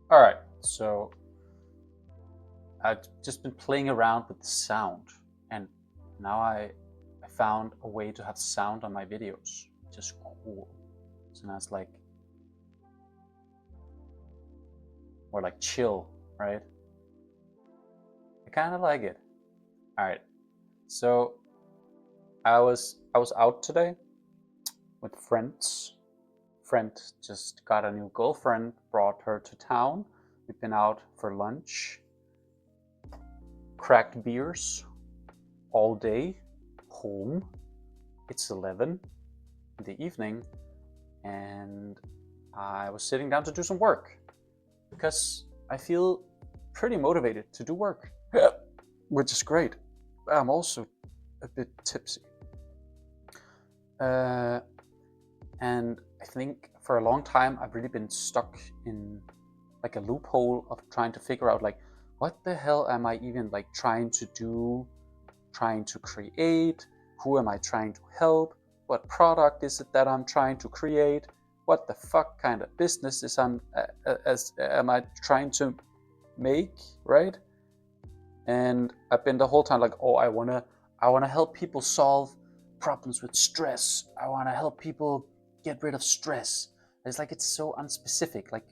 All right, so I've just been playing around with the sound, and now I found a way to have sound on my videos, which is cool. So now it's like more like chill, right? I kind of like it. All right, so I was out today with friends. Friend just got a new girlfriend, brought her to town. We've been out for lunch, cracked beers all day, home. It's 11 in the evening, and I was sitting down to do some work because I feel pretty motivated to do work, which is great. I'm also a bit tipsy. Uh, and I think for a long time I've really been stuck in like a loophole of trying to figure out like what the hell am I even like trying to do, trying to create, who am I trying to help, what product is it that I'm trying to create, what the fuck kind of business is am I trying to make, right? And I've been the whole time like, oh, I wanna help people solve problems with stress. I wanna help people get rid of stress. It's like it's so unspecific. Like,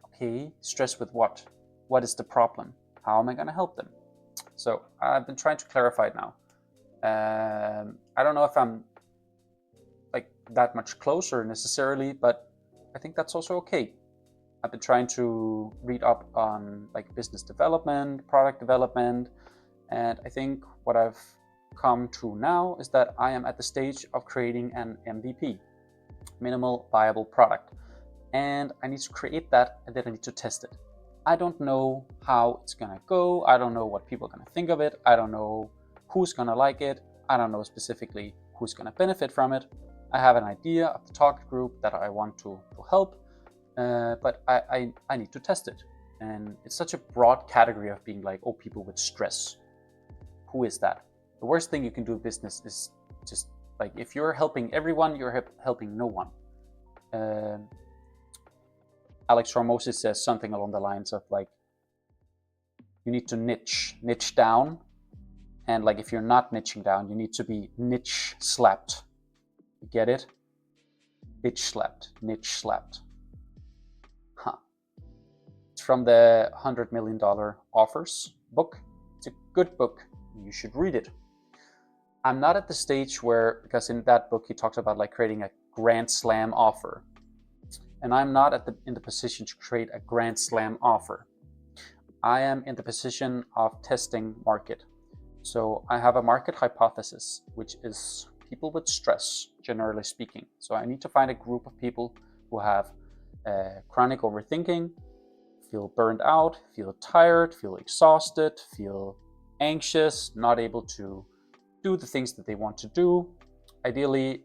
okay, stress with what? What is the problem? How am I gonna help them? So I've been trying to clarify it now. I don't know if I'm like that much closer necessarily, but I think that's also okay. I've been trying to read up on like business development, product development, and I think what I've come to now is that I am at the stage of creating an MVP, minimal viable product. And I need to create that, and then I need to test it. I don't know how it's gonna go. I don't know what people are gonna think of it. I don't know who's gonna like it. I don't know specifically who's gonna benefit from it. I have an idea of the target group that I want to help, but I need to test it. And it's such a broad category of being like, oh, people with stress. Who is that? The worst thing you can do in business is just like if you're helping everyone, you're helping no one. Alex Hormozy says something along the lines of like, you need to niche down, and like if you're not niching down, you need to be niche slapped. You get it? Bitch slapped, niche slapped. Huh. It's from the $100 Million Offers book. It's a good book. You should read it. I'm not at the stage where, because in that book he talks about like creating a grand slam offer, and I'm not in the position to create a grand slam offer. I am in the position of testing market. So I have a market hypothesis, which is people with stress, generally speaking. So I need to find a group of people who have chronic overthinking, feel burned out, feel tired, feel exhausted, feel anxious, not able to do the things that they want to do. Ideally,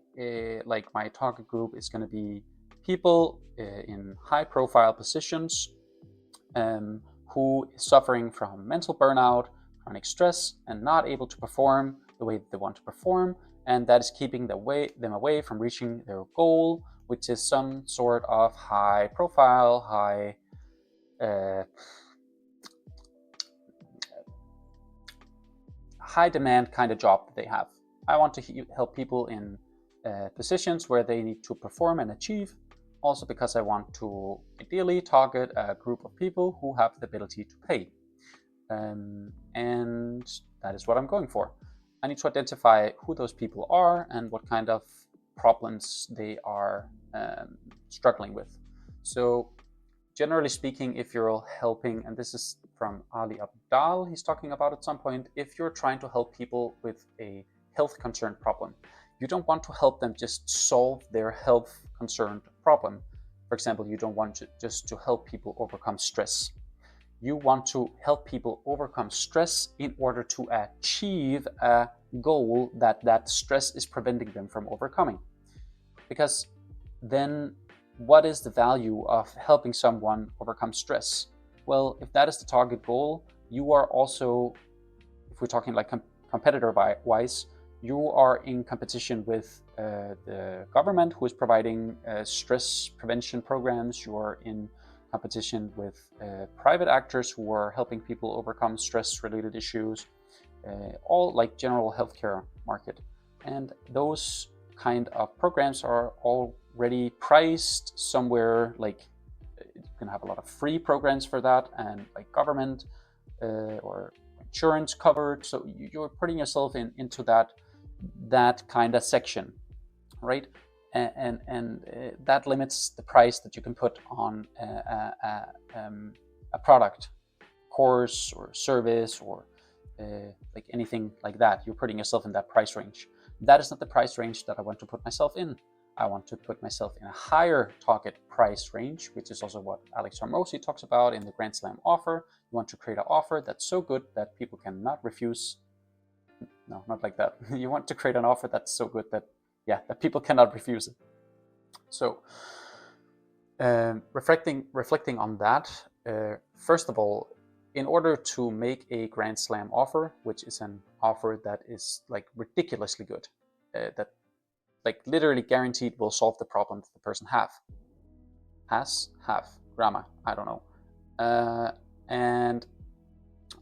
like my target group is going to be people in high profile positions who is suffering from mental burnout, chronic stress, and not able to perform the way that they want to perform, and that is keeping them away from reaching their goal, which is some sort of high profile, uh, high demand kind of job that they have. I want to help people in positions where they need to perform and achieve, also because I want to ideally target a group of people who have the ability to pay. And that is what I'm going for. I need to identify who those people are and what kind of problems they are struggling with. So generally speaking, if you're helping, and this is from Ali Abdaal, he's talking about at some point, if you're trying to help people with a health concern problem, you don't want to help them just solve their health concerned problem. For example, you don't want just to help people overcome stress. You want to help people overcome stress in order to achieve a goal that stress is preventing them from overcoming. Because then what is the value of helping someone overcome stress? Well, if that is the target goal, you are also, if we're talking like competitor wise, you are in competition with the government who is providing stress prevention programs. You are in competition with private actors who are helping people overcome stress-related issues, all like general healthcare market. And those kind of programs are already priced somewhere, like you can have a lot of free programs for that, and like government or insurance covered. So you're putting yourself into that kind of section, right? And that limits the price that you can put on a product, course or service, or like anything like that. You're putting yourself in that price range. That is not the price range that I want to put myself in. I want to put myself in a higher target price range, which is also what Alex Hormozi talks about in the Grand Slam offer. You want to create an offer that's so good that people cannot refuse. No, not like that. You want to create an offer that's so good that, yeah, that people cannot refuse it. So reflecting on that, first of all, in order to make a Grand Slam offer, which is an offer that is like ridiculously good, that like literally guaranteed will solve the problem that the person have grammar, I don't know, and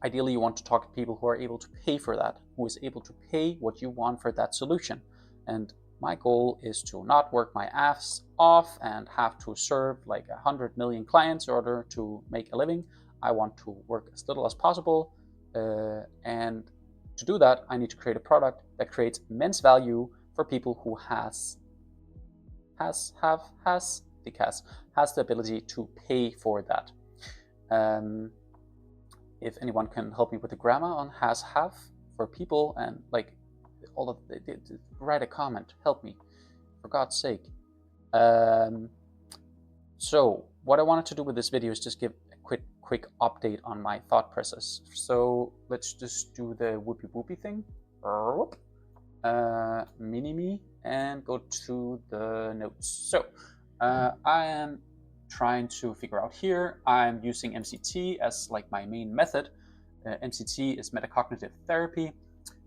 ideally you want to talk to people who are able to pay for that, who is able to pay what you want for that solution. And my goal is to not work my ass off and have to serve like 100 million clients in order to make a living. I want to work as little as possible, and to do that I need to create a product that creates immense value for people who has the ability to pay for that. If anyone can help me with the grammar on have for people, and like all of write a comment, help me, for God's sake. So what I wanted to do with this video is just give a quick update on my thought process. So let's just do the whoopie thing, mini me, and go to the notes. So I am trying to figure out here, I'm using MCT as like my main method. MCT is metacognitive therapy,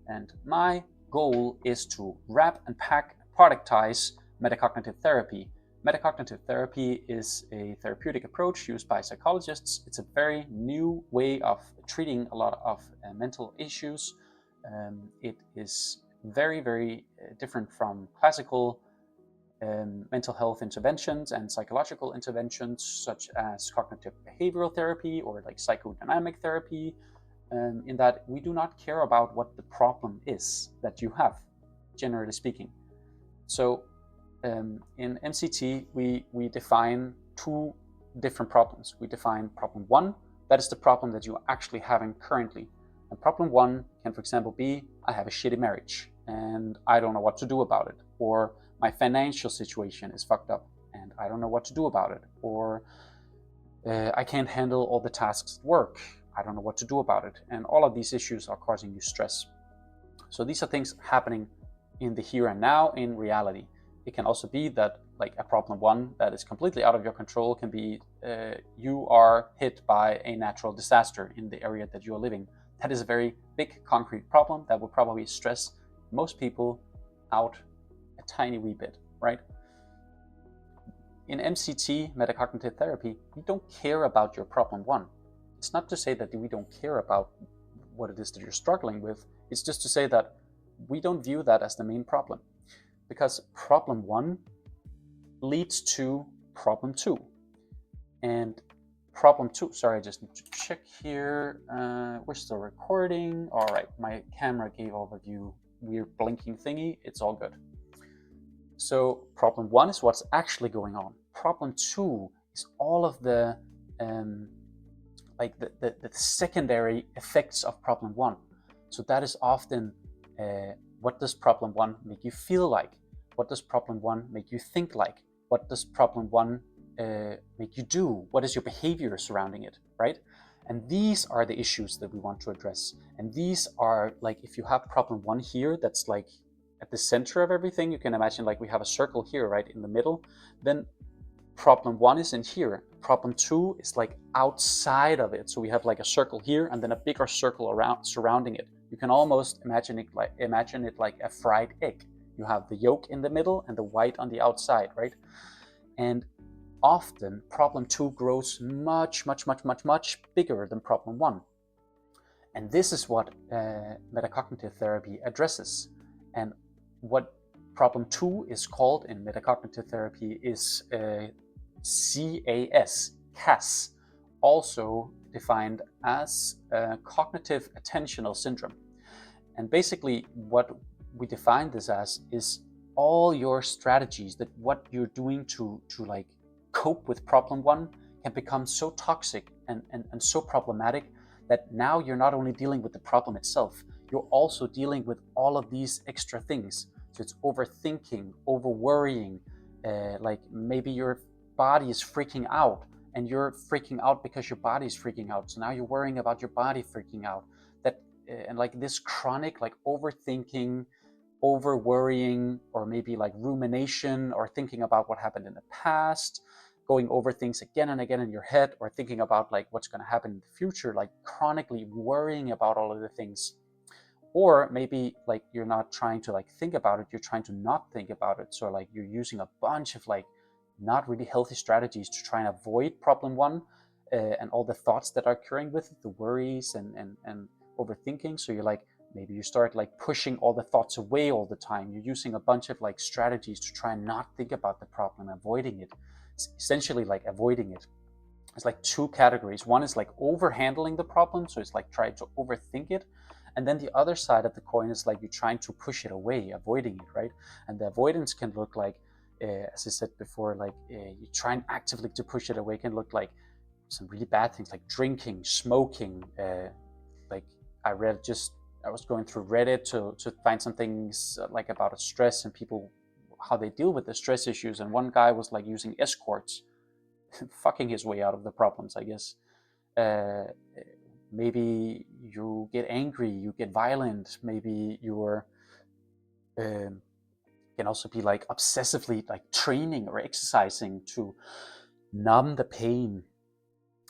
and my goal is to wrap and pack, productize metacognitive therapy. Metacognitive therapy is a therapeutic approach used by psychologists. It's a very new way of treating a lot of mental issues. It is very different from classical mental health interventions and psychological interventions such as cognitive behavioral therapy or like psychodynamic therapy, in that we do not care about what the problem is that you have, generally speaking. So in MCT, we define two different problems. We define problem one, that is the problem that you are actually having currently. And problem one can, for example, be, I have a shitty marriage and I don't know what to do about it. Or my financial situation is fucked up and I don't know what to do about it. Or I can't handle all the tasks at work. I don't know what to do about it. And all of these issues are causing you stress. So these are things happening in the here and now in reality. It can also be that like a problem one that is completely out of your control can be you are hit by a natural disaster in the area that you are living. That is a very big concrete problem that will probably stress most people out a tiny wee bit, right? In MCT, metacognitive therapy, we don't care about your problem one. It's not to say that we don't care about what it is that you're struggling with. It's just to say that we don't view that as the main problem, because problem one leads to problem two. And problem two, sorry, I just need to check here. We're still recording. All right, my camera gave all of you weird blinking thingy. It's all good. So problem one is what's actually going on. Problem two is all of the the secondary effects of problem one. So that is often what does problem one make you feel like? What does problem one make you think like? What does problem one make you do? What is your behavior surrounding it, right? And these are the issues that we want to address. And these are like, if you have problem one here, that's like at the center of everything, you can imagine like we have a circle here, right, in the middle, then problem one is in here. Problem two is like outside of it. So we have like a circle here and then a bigger circle around surrounding it. You can almost imagine it like a fried egg. You have the yolk in the middle and the white on the outside, right? And often problem 2 grows much bigger than problem 1. And this is what metacognitive therapy addresses. And what problem 2 is called in metacognitive therapy is CAS, also defined as cognitive attentional syndrome. And basically what we define this as is all your strategies, that what you're doing to like cope with problem 1 can become so toxic and so problematic that now you're not only dealing with the problem itself, you're also dealing with all of these extra things. So it's overthinking, over worrying, like maybe your body is freaking out and you're freaking out because your body is freaking out. So now you're worrying about your body freaking out. That and like this chronic like overthinking, over worrying, or maybe like rumination, or thinking about what happened in the past, going over things again and again in your head, or thinking about like what's going to happen in the future, like chronically worrying about all of the things. Or maybe like you're not trying to like think about it, you're trying to not think about it. So like you're using a bunch of like not really healthy strategies to try and avoid problem 1 and all the thoughts that are occurring with it, the worries and overthinking. So you're like, maybe you start like pushing all the thoughts away all the time. You're using a bunch of like strategies to try and not think about the problem, avoiding it. It's essentially like avoiding it. It's like 2 categories. One is like overhandling the problem, so it's like trying to overthink it. And then the other side of the coin is like you're trying to push it away, avoiding it, right? And the avoidance can look like, as I said before, like you're trying actively to push it away, can look like some really bad things like drinking, smoking. Like I was going through Reddit to find some things like about stress and people, how they deal with the stress issues. And one guy was like using escorts, fucking his way out of the problems, I guess. Maybe you get angry, you get violent, maybe you're can also be like obsessively like training or exercising to numb the pain.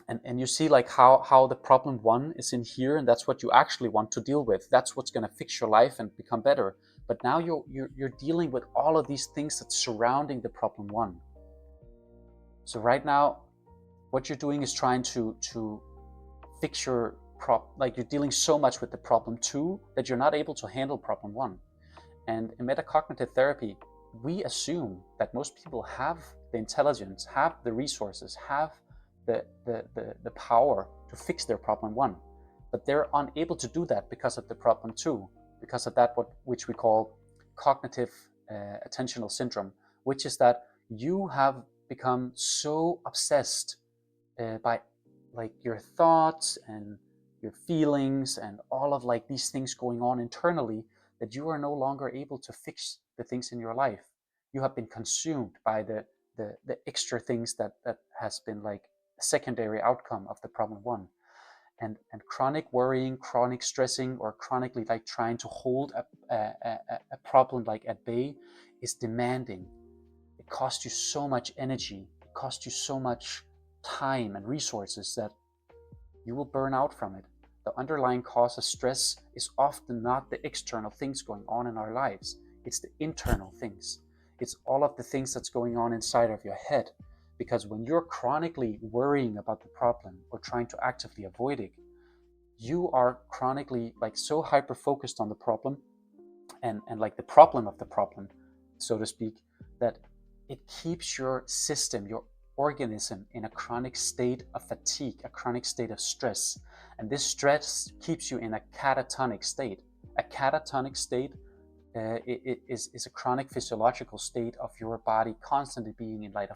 And you see like how the problem 1 is in here, and that's what you actually want to deal with. That's what's going to fix your life and become better. But now you're dealing with all of these things that's surrounding the problem 1. So right now, what you're doing is trying to fix your like you're dealing so much with the problem 2 that you're not able to handle problem 1. And in metacognitive therapy, we assume that most people have the intelligence, have the resources, have the power to fix their problem 1, but they're unable to do that because of the problem 2, because of that which we call cognitive attentional syndrome, which is that you have become so obsessed by like your thoughts and your feelings and all of like these things going on internally, that you are no longer able to fix the things in your life. You have been consumed by the extra things that has been like a secondary outcome of the problem 1. And chronic worrying, chronic stressing, or chronically like trying to hold a problem like at bay is demanding. It costs you so much energy, it costs you so much time and resources that you will burn out from it. The underlying cause of stress is often not the external things going on in our lives, it's the internal things. It's all of the things that's going on inside of your head. Because when you're chronically worrying about the problem or trying to actively avoid it, you are chronically like so hyper focused on the problem and like the problem of the problem, so to speak, that it keeps your system, your organism in a chronic state of fatigue, a chronic state of stress. And this stress keeps you in a catatonic state. A catatonic state is a chronic physiological state of your body constantly being in like a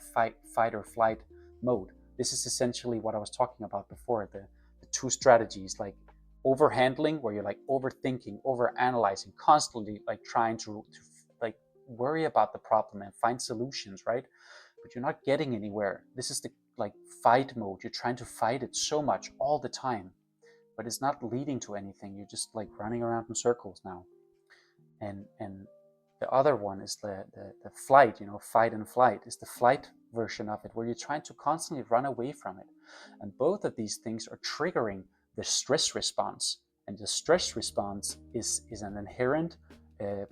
fight or flight mode. This is essentially what I was talking about before, the 2 strategies, like overhandling, where you're like overthinking, overanalyzing, constantly like trying to like worry about the problem and find solutions, right? But you're not getting anywhere. This is the like fight mode. You're trying to fight it so much all the time, but it's not leading to anything. You're just like running around in circles now. And the other one is the flight, fight and flight is the flight version of it, where you're trying to constantly run away from it. And both of these things are triggering the stress response. And the stress response is an inherent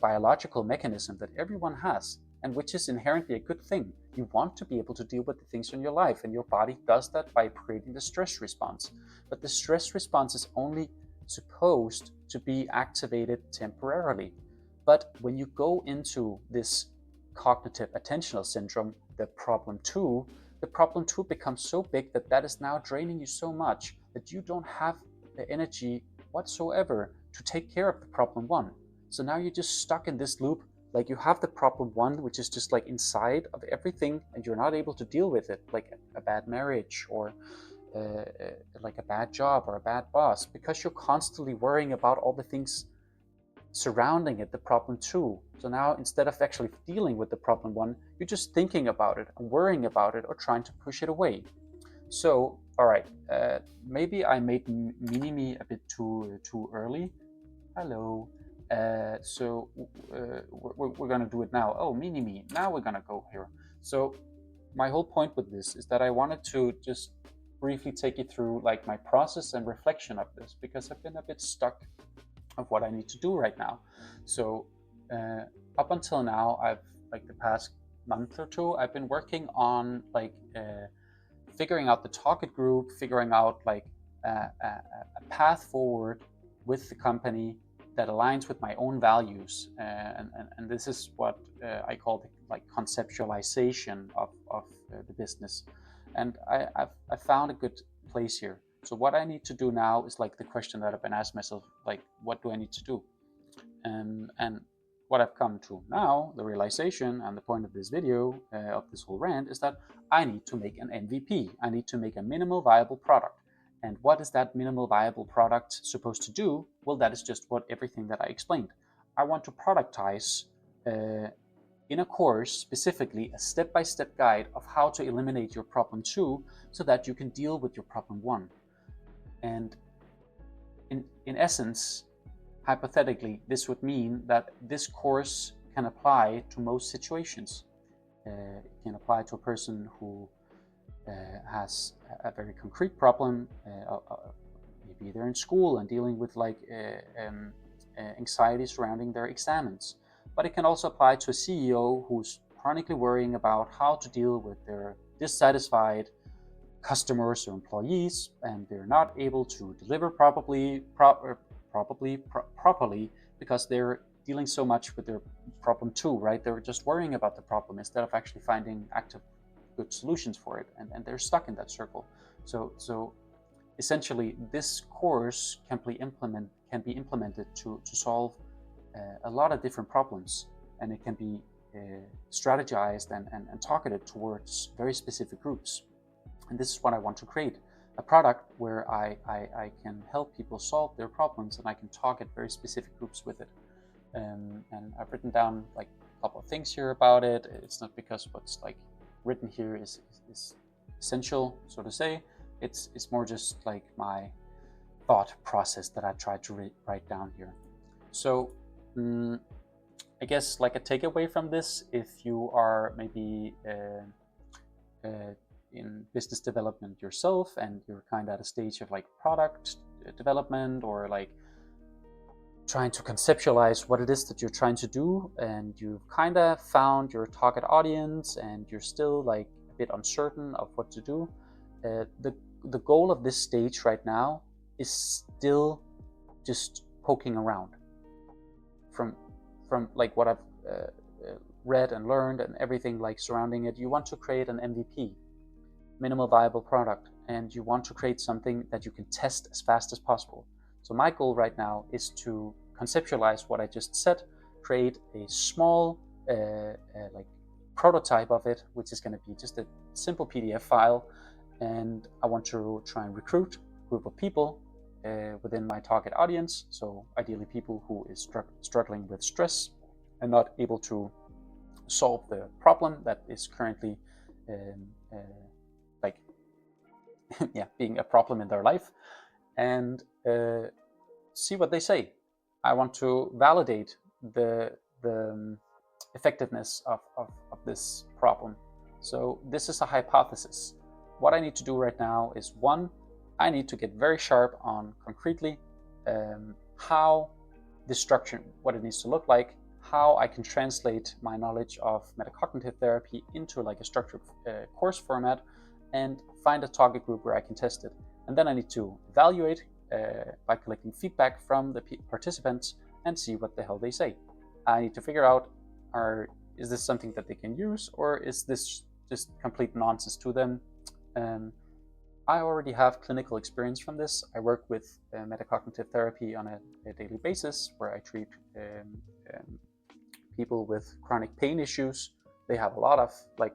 biological mechanism that everyone has. and which is inherently a good thing. You want to be able to deal with the things in your life, and your body does that by creating the stress response. But the stress response is only supposed to be activated temporarily. But when you go into this cognitive attentional syndrome, the problem two becomes so big that that is now draining you so much that you don't have the energy whatsoever to take care of the problem one. So now you're just stuck in this loop. Like, you have the problem one, which is just like inside of everything, and you're not able to deal with it, like a bad marriage, or like a bad job, or a bad boss, because you're constantly worrying about all the things surrounding it, the problem two. So now, instead of actually dealing with the problem one, you're just thinking about it and worrying about it, or trying to push it away. So, all right, maybe I made mini-me a bit too early. Hello. So we're gonna do it now. Oh, mini-me. Now we're gonna go here. So my whole point with this is that I wanted to just briefly take you through like my process and reflection of this, because I've been a bit stuck of what I need to do right now. So up until now, I've, like, the past month or two, I've been working on like figuring out the target group, figuring out like a path forward with the company that aligns with my own values, and this is what I call the like conceptualization of the business. And I've found a good place here. So what I need to do now is like the question that I've been asking myself, like, what do I need to do? And what I've come to now, the realization and the point of this video, of this whole rant, is that I need to make an MVP. I need to make a minimal viable product. And what is that minimal viable product supposed to do? Well, that is just what everything that I explained. I want to productize in a course, specifically a step-by-step guide of how to eliminate your problem two, so that you can deal with your problem one. And in essence, hypothetically, this would mean that this course can apply to most situations. It can apply to a person who has a very concrete problem. Maybe they're in school and dealing with like anxiety surrounding their exams. But it can also apply to a CEO who's chronically worrying about how to deal with their dissatisfied customers or employees, and they're not able to deliver properly because they're dealing so much with their problem too, right? They're just worrying about the problem instead of actually finding active good solutions for it, and they're stuck in that circle. So essentially, this course can be implemented to solve a lot of different problems, and it can be strategized and targeted towards very specific groups. And this is what I want to create, a product where I can help people solve their problems, and I can target very specific groups with it. And I've written down like a couple of things here about it. It's not because what's like written here is essential, so to say. It's more just like my thought process that I tried to write down here. So I guess like a takeaway from this, if you are maybe in business development yourself, and you're kind of at a stage of like product development, or like trying to conceptualize what it is that you're trying to do, and you've kind of found your target audience, and you're still like a bit uncertain of what to do, the goal of this stage right now is still just poking around. From like what I've read and learned and everything like surrounding it, you want to create an MVP, minimal viable product, and you want to create something that you can test as fast as possible. So my goal right now is to conceptualize what I just said, create a small like prototype of it, which is going to be just a simple PDF file, and I want to try and recruit a group of people within my target audience. So ideally people who is struggling with stress and not able to solve the problem that is currently like being a problem in their life, and see what they say. I want to validate the effectiveness of this problem. So this is a hypothesis. What I need to do right now is, one, I need to get very sharp on concretely how this structure, what it needs to look like, how I can translate my knowledge of metacognitive therapy into like a structured course format and find a target group where I can test it. And then I need to evaluate by collecting feedback from the participants and see what the hell they say. I need to figure out, is this something that they can use, or is this just complete nonsense to them? I already have clinical experience from this. I work with metacognitive therapy on a daily basis, where I treat people with chronic pain issues. They have a lot of, like,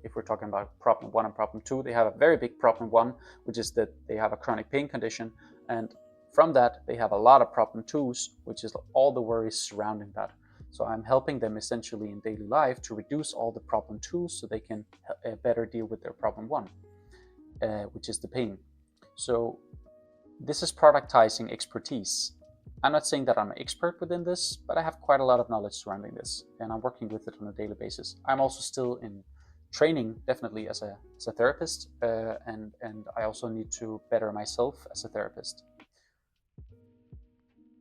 if we're talking about problem 1 and problem 2, they have a very big problem 1, which is that they have a chronic pain condition, and from that they have a lot of problem 2s, which is all the worries surrounding that. So I'm helping them essentially in daily life to reduce all the problem 2s so they can better deal with their problem 1, which is the pain. So this is productizing expertise. I'm not saying that I'm an expert within this, but I have quite a lot of knowledge surrounding this, and I'm working with it on a daily basis. I'm also still in training, definitely as a therapist, and I also need to better myself as a therapist.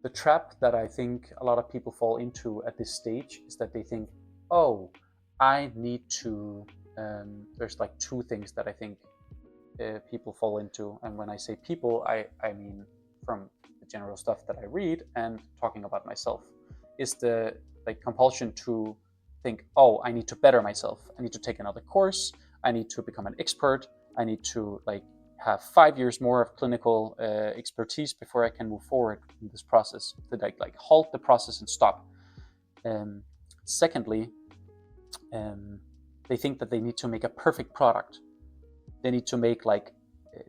The trap that I think a lot of people fall into at this stage is that they think, oh, I need to, there's like two things that I think people fall into. And when I say people, I mean from the general stuff that I read and talking about myself, is the like compulsion to think, oh, I need to better myself. I need to take another course. I need to become an expert. I need to like have 5 years more of clinical expertise before I can move forward in this process. To like halt the process and stop. Secondly, they think that they need to make a perfect product. They need to make like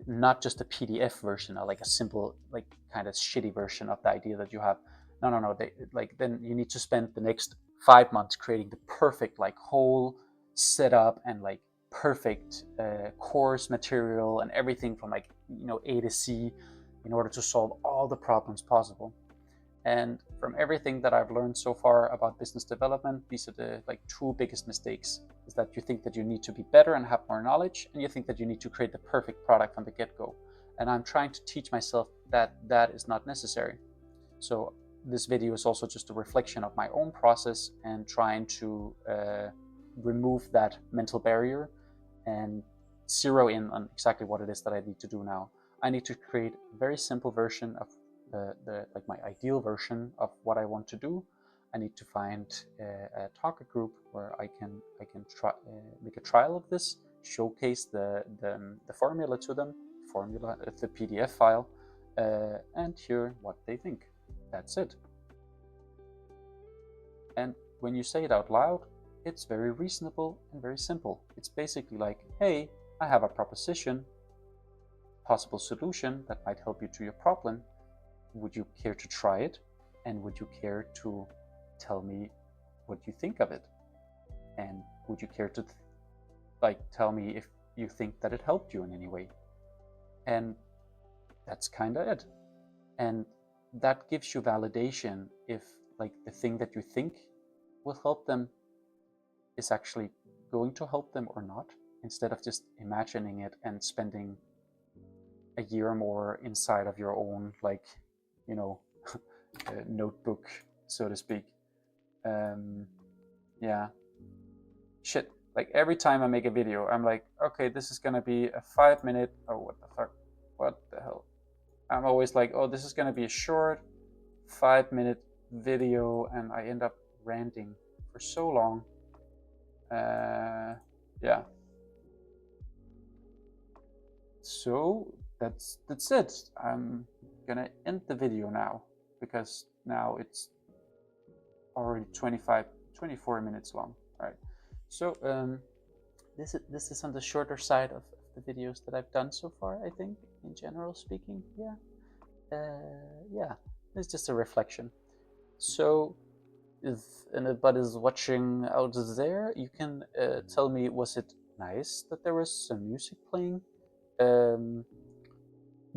not just a PDF version or like a simple, like kind of shitty version of the idea that you have. No. They, like, then you need to spend the next 5 months creating the perfect like whole setup and like perfect course material and everything from like, you know, A to C in order to solve all the problems possible. And from everything that I've learned so far about business development, these are the like two biggest mistakes. Is that you think that you need to be better and have more knowledge, and you think that you need to create the perfect product from the get-go. And I'm trying to teach myself that that is not necessary. So this video is also just a reflection of my own process and trying to remove that mental barrier and zero in on exactly what it is that I need to do now. I need to create a very simple version of the like my ideal version of what I want to do. I need to find a target group where I can try make a trial of this, showcase the formula to them, the PDF file, and hear what they think. That's it. And when you say it out loud, it's very reasonable and very simple. It's basically like, hey, I have a proposition, possible solution that might help you to your problem. Would you care to try it? And would you care to tell me what you think of it? And would you care to tell me if you think that it helped you in any way? And that's kind of it. And that gives you validation if like the thing that you think will help them is actually going to help them or not, instead of just imagining it and spending a year or more inside of your own like, you know, notebook, so to speak. Yeah, shit, like every time I make a video I'm like, okay, this is gonna be a 5-minute, oh what the fuck, what the hell, I'm always like, oh, this is gonna be a short 5-minute video, and I end up ranting for so long. Yeah, so that's it. I'm gonna end the video now because now it's already 24 minutes long. All right, so this is on the shorter side of the videos that I've done so far, I think, in general speaking. Yeah, it's just a reflection. So if anybody is watching out there, you can tell me, was it nice that there was some music playing?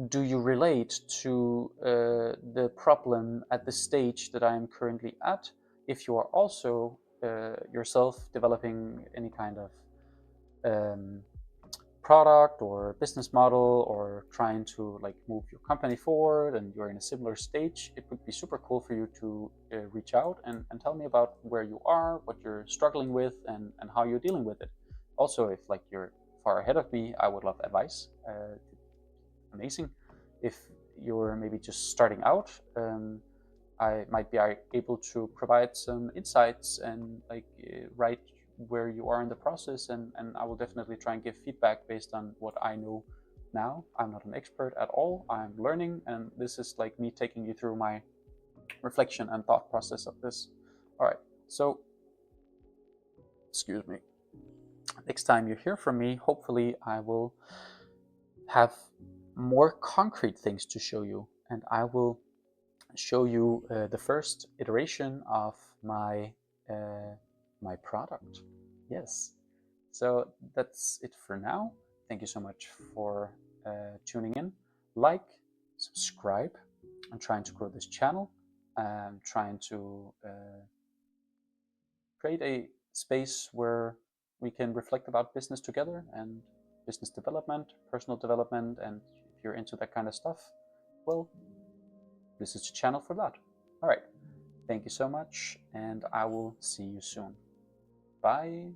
Do you relate to the problem at the stage that I'm currently at? If you are also yourself developing any kind of product or business model, or trying to like move your company forward and you're in a similar stage, it would be super cool for you to reach out and tell me about where you are, what you're struggling with, and how you're dealing with it. Also, if like you're far ahead of me, I would love advice. Amazing. If you're maybe just starting out, I might be able to provide some insights and like right where you are in the process, and I will definitely try and give feedback based on what I know now. I'm not an expert at all. I'm learning, and this is like me taking you through my reflection and thought process of this. All right, so excuse me. Next time you hear from me, hopefully I will have more concrete things to show you, and I will show you the first iteration of my product. Yes. So that's it for now. Thank you so much for tuning in. Like, subscribe. I'm trying to grow this channel. I'm trying to create a space where we can reflect about business together and business development, personal development, and if you're into that kind of stuff, well, this is the channel for that. All right. Thank you so much, and I will see you soon. Bye.